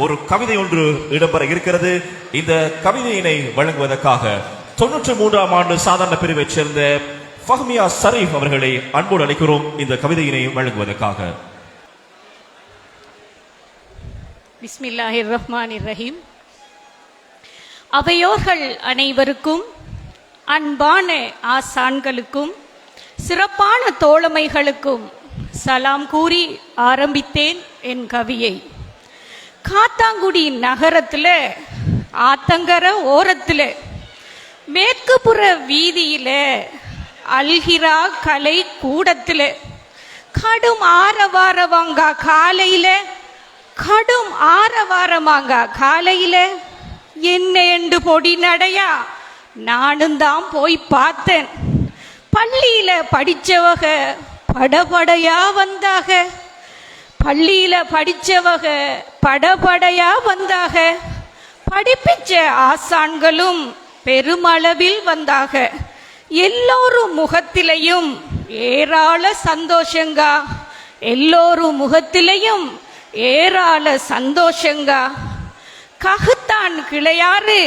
ஒரு கவிதை ஒன்று இடம்பெற இருக்கிறது. இந்த கவிதையினை வழங்குவதற்காக 93ஆம் ஆண்டு சாதாரண பிரிவைச் சேர்ந்த ஃபஹ்மியா ஷரீஃப் அவர்களை அன்போடு அழைக்கிறோம் இந்த கவிதையினை வழங்குவதற்காக. பிஸ்மில்லாஹிர் ரஹ்மானிர் ரஹீம். அவையோர்கள் அனைவருக்கும், அன்பான ஆசான்களுக்கும், சிறப்பான தோழமைகளுக்கும் சலாம் கூறி ஆரம்பித்தேன் என் கவியை. காத்தாங்குடி நகரத்தில் ஆத்தங்கர ஓரத்தில் மேற்குப்புற வீதியில் அல்ஹிரா கலை கூடத்தில் கடும் ஆரவாரமாங்க காலையில் என்ன என்று பொடி நடையா நானும் தான் போய் பார்த்தேன். பள்ளியில படிச்சவக படபடையா வந்தாக, படிப்பிச்ச ஆசான்களும் பெருமளவில் வந்தாக. எல்லோரும் முகத்திலையும் ஏராள சந்தோஷங்கா. ககுத்தான் கிளையாறு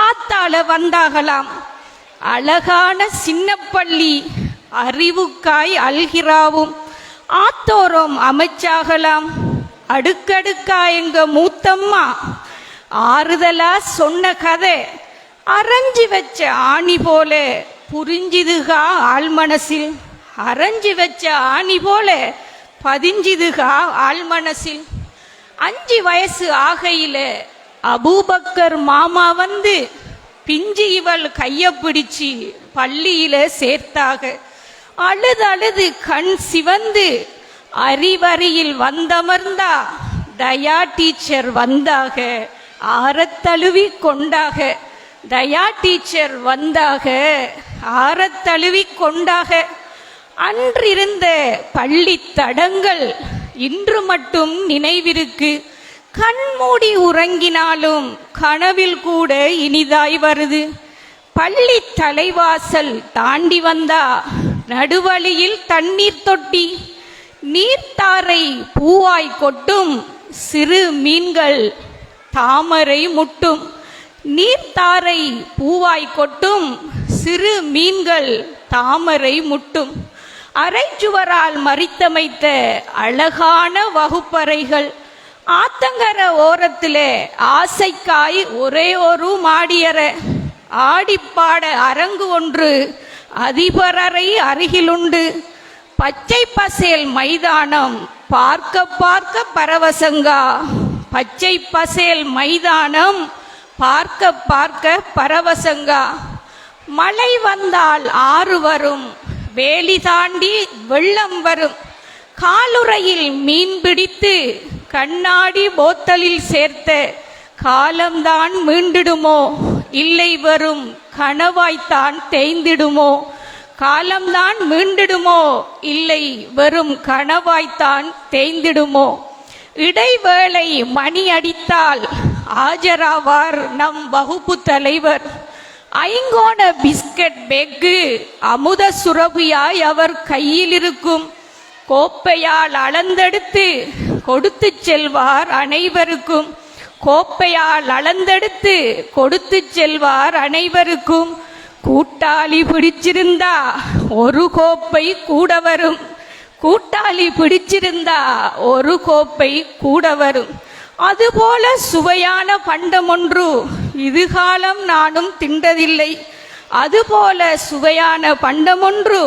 ஆத்தால வந்தாகலாம். அழகான சின்ன பள்ளி அறிவுக்காய் அல்ஹிராவும் ஆத்தோரம் அமைச்சாகலாம். அடுக்கடுக்கா எங்க மூத்தம்மா ஆறுதலா சொன்ன கதை அரைஞ்சி வச்ச ஆணி போல புரிஞ்சிதுகா ஆழ்மனசில். அரைஞ்சி வச்ச ஆணி போல பதிஞ்சிதுகா ஆழ்மனசில். 5 வயசு ஆகையில அபூபக்கர் மாமா வந்து பிஞ்சி இவள் கைய பிடிச்சி பள்ளியில சேர்த்தாக. அழுது கண் சிவந்து அறிவறியில் வந்தமர்ந்தா தயா டீச்சர் வந்தாக. ஆரத்தழுவி கொண்டாக. தயா டீச்சர் வந்தாக, ஆரத்தழுவி கொண்டாக. அன்றிருந்த பள்ளி தடங்கள் இன்று மட்டும் நினைவிருக்கு. கண்மூடி உறங்கினாலும் கனவில் கூட இனிதாய் வருது. பள்ளி தலைவாசல் தாண்டி வந்தா நடுவழியில் தண்ணீர் தொட்டி, நீர்த்தாரை பூவாய் கொட்டும் சிறு மீன்கள் தாமரை முட்டும். நீர்த்தாரை பூவாய் கொட்டும் சிறு மீன்கள் தாமரை முட்டும். அரைச்சுவரால் மறித்தமைத்த அழகான வகுப்பறைகள். ஆத்தங்கர ஓரத்திலே ஆசைக்காய் ஒரே ஒரு மாடியற. ஆடிப்பாட அரங்கு ஒன்று அதிபரறை அருகிலுண்டு. பச்சை பசேல் மைதானம் பார்க்க பரவசங்கா. பச்சை பசேல் மைதானம் பார்க்க பரவசங்கா. மழை வந்தால் ஆறு வரும், வேலி தாண்டி வெள்ளம் வரும். காலுறையில் மீன் பிடித்து கண்ணாடி போத்தலில் சேர்த்த காலம்தான் மீண்டிடுமோ, இல்லை வரும் கனவாய்த்தான் தேய்ந்திடுமோ. காலம்தான் மீண்டிடுமோ, இல்லை வெறும் கனவாய்த்தான் தேய்ந்திடுமோ. இடைவேளை மணி அடித்தால் ஆஜராவார் நம் வகுப்பு தலைவர். ஐங்கோண பிஸ்கட் பேக்கு அமுத சுரபியாய் அவர் கையில் இருக்கும். கோப்பையால் அளந்தெடுத்து கொடுத்து செல்வார் அனைவருக்கும். கோப்பையால் அளந்தெடுத்து கொடுத்து செல்வார் அனைவருக்கும். கூட்டாளி பிடிச்சிருந்தா ஒரு கோப்பை கூட வரும். கூட்டாளி பிடிச்சிருந்தா ஒரு கோப்பை கூட வரும். அதுபோல சுவையான பண்டம் ஒன்று இதுகாலம் நானும் தின்றதில்லை. அதுபோல சுவையான பண்டம் ஒன்று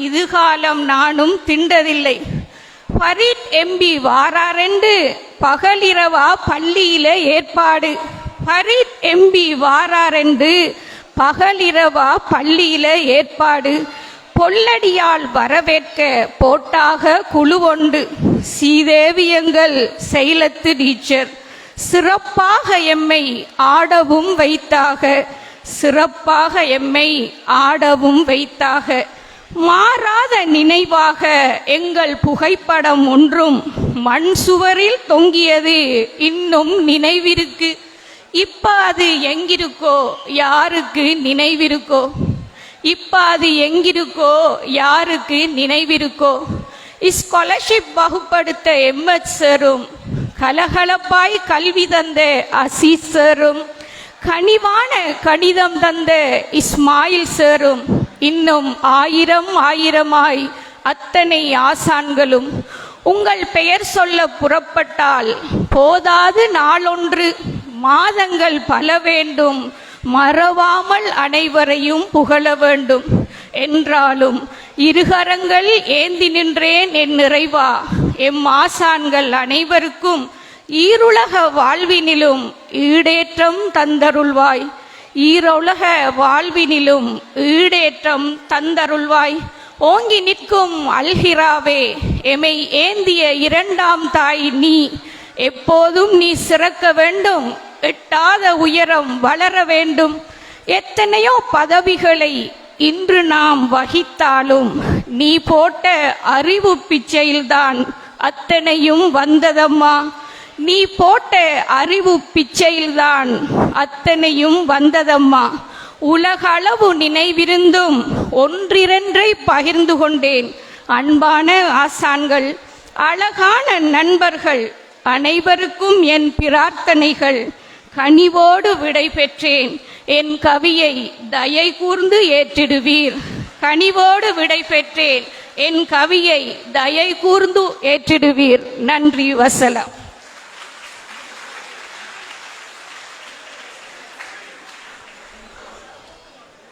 இதுகாலம் நானும் தின்றதில்லை. ஃபரீத் எம்பி வாராரென்று பகலிரவா பள்ளியில ஏற்பாடு. ஃபரீத் எம்பி வாராரென்று பகலிரவா பள்ளியில ஏற்பாடு. பொல்லடியால் வரவேற்க போட்டாக குழுவொண்டு. சீதேவி எங்கள் செயலத்து டீச்சர் சிறப்பாக எம்மை ஆடவும் வைத்தாக. சிறப்பாக எம்மை ஆடவும் வைத்தாக. மாறாத நினைவாக எங்கள் புகைப்படம் ஒன்றும் மண் சுவரில் தொங்கியது இன்னும் நினைவிருக்கு. இப்ப அது எங்கிருக்கோ யாருக்கு நினைவிருக்கோ? இப்ப அது எங்கிருக்கோ யாருக்கு நினைவிருக்கோ? ஸ்காலர்ஷிப் வகுப்படுத்த எம்எச் சரும் கலகலப்பாய் கல்வி தந்த அசீஸ் சாரும், கனிவான கணிதம் தந்த இஸ்மாயில் சாரும், இன்னும் ஆயிரம் ஆயிரமாய் அத்தனை ஆசான்களும் உங்கள் பெயர் சொல்ல புறப்பட்டால் போதாது நாளொன்று, மாதங்கள் பல வேண்டும், மறவாமல் அனைவரையும் புகழ வேண்டும். என்றாலும் இருகரங்கள் ஏந்தி நின்றேன் என் நிறைவா, எம் ஆசான்கள் அனைவருக்கும் ஈருலக வாழ்வினிலும் ஈடேற்றம் தந்தருள்வாய், ஈருலக வாழ்வினிலும் ஈடேற்றம் தந்தருள்வாய். ஓங்கி நிற்கும் அல்ஹிராவே, எமை ஏந்திய இரண்டாம் தாய் நீ, எப்போதும் நீ சிறக்க வேண்டும், எட்டாத உயரம் வளர வேண்டும். எத்தனையோ பதவிகளை இன்று நாம் வகித்தாலும் நீ போட்ட அறிவு பிச்சையில்தான் அத்தனையும் வந்ததம்மா, நீ போட்ட அறிவு பிச்சையில்தான் அத்தனையும் வந்ததம்மா. உலகளவு நினைவிருந்தும் ஒன்றிரண்டை பகிர்ந்து கொண்டேன். அன்பான ஆசான்கள், அழகான நண்பர்கள் அனைவருக்கும் என் பிரார்த்தனைகள். கனிவோடு விடை பெற்றேன், என் கவியை தயை கூர்ந்து ஏற்றிடுவீர். கனிவோடு விடை பெற்றேன், என் கவியை தயை கூர்ந்து ஏற்றிடுவீர். நன்றி, வசலாம்.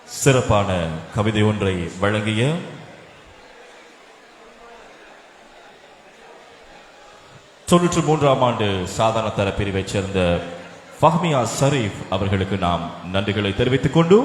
சிறப்பான கவிதை ஒன்றை வழங்கிய தொன்னூற்று மூன்றாம் ஆண்டு சாதாரண தர பிரிவைச் சேர்ந்த ஃபஹ்மியா ஷரீஃப் அவர்களுக்கு நாம் நன்றிகளை தெரிவித்துக் கொண்டு